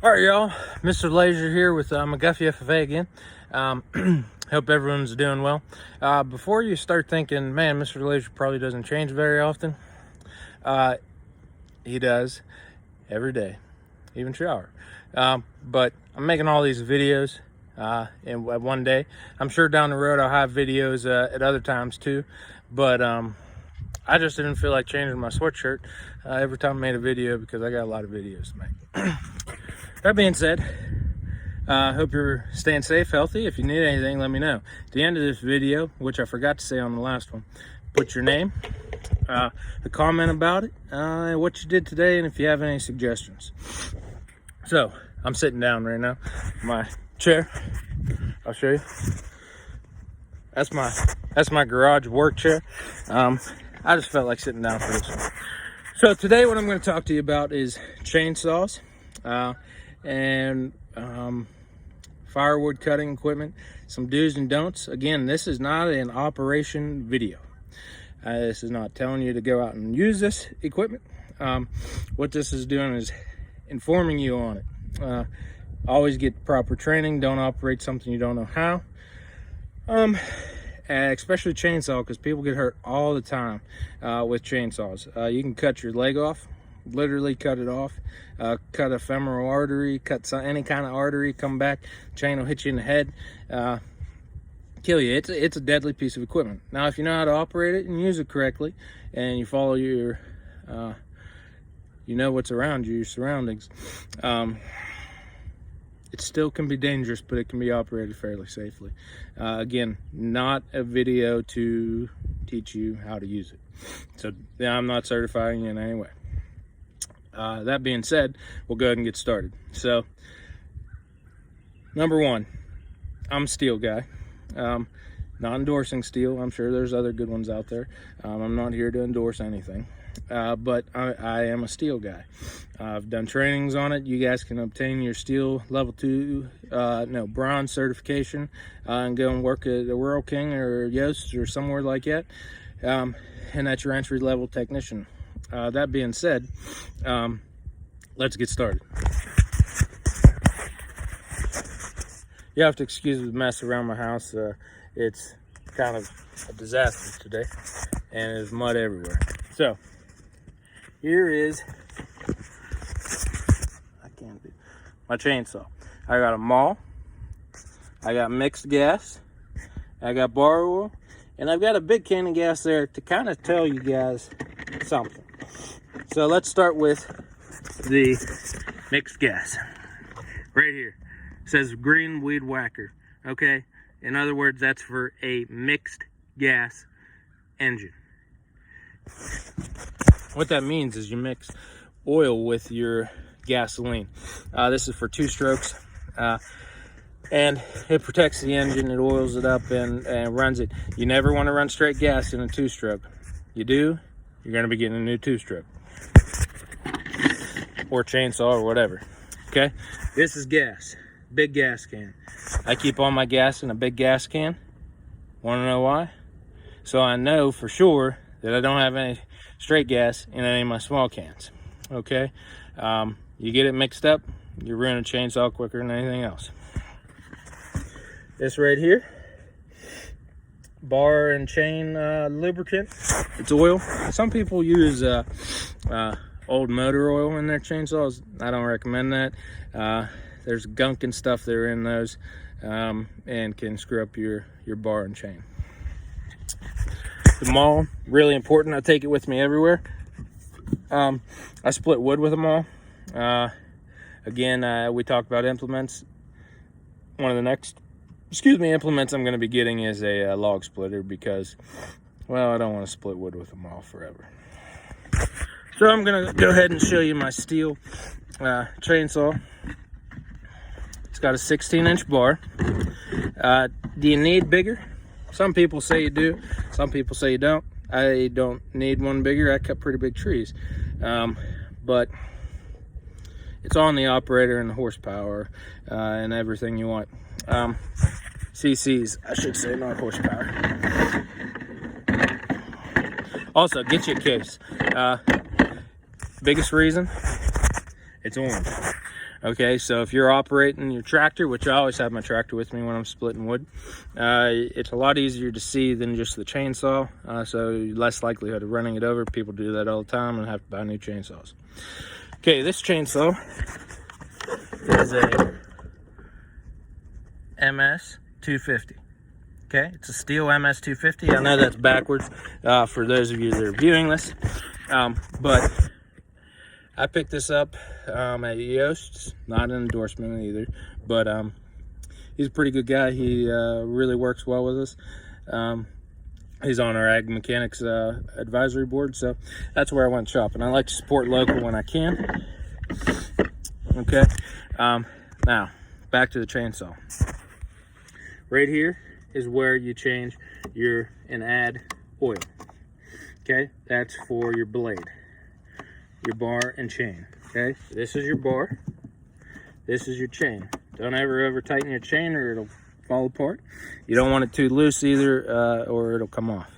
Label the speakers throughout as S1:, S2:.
S1: All right, y'all. Mr. Laser here with McGuffey FFA again. Hope everyone's doing well. Before you start thinking, man, Mr. Laser probably doesn't change very often, he does every day, even shower. But I'm making all these videos in one day. I'm sure down the road I'll have videos at other times too, but I just didn't feel like changing my sweatshirt every time I made a video because I got a lot of videos to make. That being said, I hope you're staying safe, healthy. If you need anything, let me know. At the end of this video, which I forgot to say on the last one, put your name, a comment about it, what you did today, and if you have any suggestions. So, I'm sitting down right now. My chair, I'll show you. That's my garage work chair. I just felt like sitting down for this one. So today what I'm going to talk to you about is chainsaws. And firewood cutting equipment, some do's and don'ts. Again, this is not an operation video. This is not telling you to go out and use this equipment. What this is doing is informing you on it. Always get proper training. Don't operate something you don't know how. Especially chainsaw, because people get hurt all the time with chainsaws. You can cut your leg off. Literally cut it off, cut a femoral artery, cut any kind of artery, come back, chain will hit you in the head, kill you. It's a deadly piece of equipment. Now, if you know how to operate it and use it correctly, and you follow your, you know what's around you, your surroundings, it still can be dangerous, but it can be operated fairly safely. Again, not a video to teach you how to use it. So I'm not certifying you in any way. That being said, we'll go ahead and get started. So, number one, I'm a STIHL guy. Not endorsing STIHL. I'm sure there's other good ones out there. I'm not here to endorse anything. But I am a STIHL guy. I've done trainings on it. You guys can obtain your STIHL level 2, bronze certification, and go and work at a Rural King or Yost or somewhere like that. And that's your entry level technician. That being said, let's get started. You have to excuse the mess around my house. It's kind of a disaster today, and there's mud everywhere. So, here is my chainsaw. I got a maul, I got mixed gas, I got bar oil, and I've got a big can of gas there to kind of tell you guys something. So let's start with the mixed gas. Right here. It says green weed whacker. Okay? In other words, that's for a mixed gas engine. What that means is you mix oil with your gasoline. This is for 2 strokes. And it protects the engine, it oils it up and runs it. You never want to run straight gas in a 2-stroke. You do, you're going to be getting a new 2-stroke. Or chainsaw or whatever. Okay? This is gas. Big gas can. I keep all my gas in a big gas can. Want to know why? So I know for sure that I don't have any straight gas in any of my small cans. Okay? You get it mixed up, you ruin a chainsaw quicker than anything else. This right here, bar and chain lubricant. It's oil. Some people use old motor oil in their chainsaws. I don't recommend that. There's gunk and stuff that are in those and can screw up your bar and chain. The maul, really important. I take it with me everywhere. I split wood with a maul. Again, we talked about implements. One of the next implements I'm going to be getting is a log splitter because, well, I don't want to split wood with a maul forever. So I'm going to go ahead and show you my STIHL chainsaw. It's got a 16-inch bar. Do you need bigger? Some people say you do. Some people say you don't. I don't need one bigger. I cut pretty big trees. But it's on the operator and the horsepower and everything you want. CCs, I should say, not horsepower. Also, get you a case. Biggest reason, it's orange. Okay, so if you're operating your tractor, which I always have my tractor with me when I'm splitting wood, it's a lot easier to see than just the chainsaw, so less likelihood of running it over. People do that all the time and have to buy new chainsaws. Okay, this chainsaw is a MS 250. Okay, it's a STIHL MS 250. I know that's backwards for those of you that are viewing this, but I picked this up at Yost's. Not an endorsement either, but he's a pretty good guy. He really works well with us. He's on our ag mechanics advisory board, so that's where I went shopping. I like to support local when I can. Okay, now back to the chainsaw. Right here is where you change and add oil. Okay, that's for your blade, your bar and chain. Okay, this is your bar, this is your chain. Don't ever over tighten your chain or it'll fall apart. You don't want it too loose either, or it'll come off.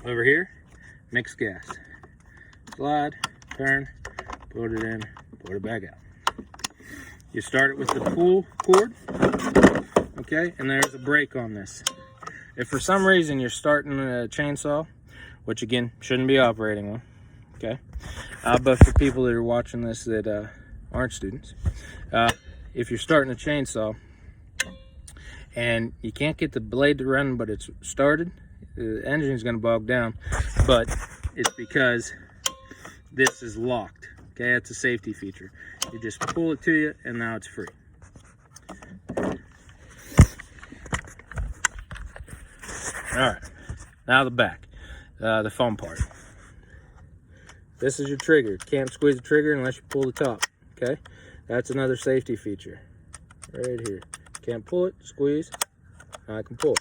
S1: Over here, mixed gas. Slide, turn, put it in, put it back out. You start it with the pull cord, okay, and there's a brake on this. If for some reason you're starting a chainsaw, which again, shouldn't be operating one, okay, but for people that are watching this that aren't students, if you're starting a chainsaw and you can't get the blade to run but it's started, the engine's going to bog down, but it's because this is locked. Okay, that's a safety feature. You just pull it to you and now it's free. All right, now the back, the fun part. This is your trigger. Can't squeeze the trigger unless you pull the top. Okay, that's another safety feature right here. Can't pull it, squeeze. Now I can pull it.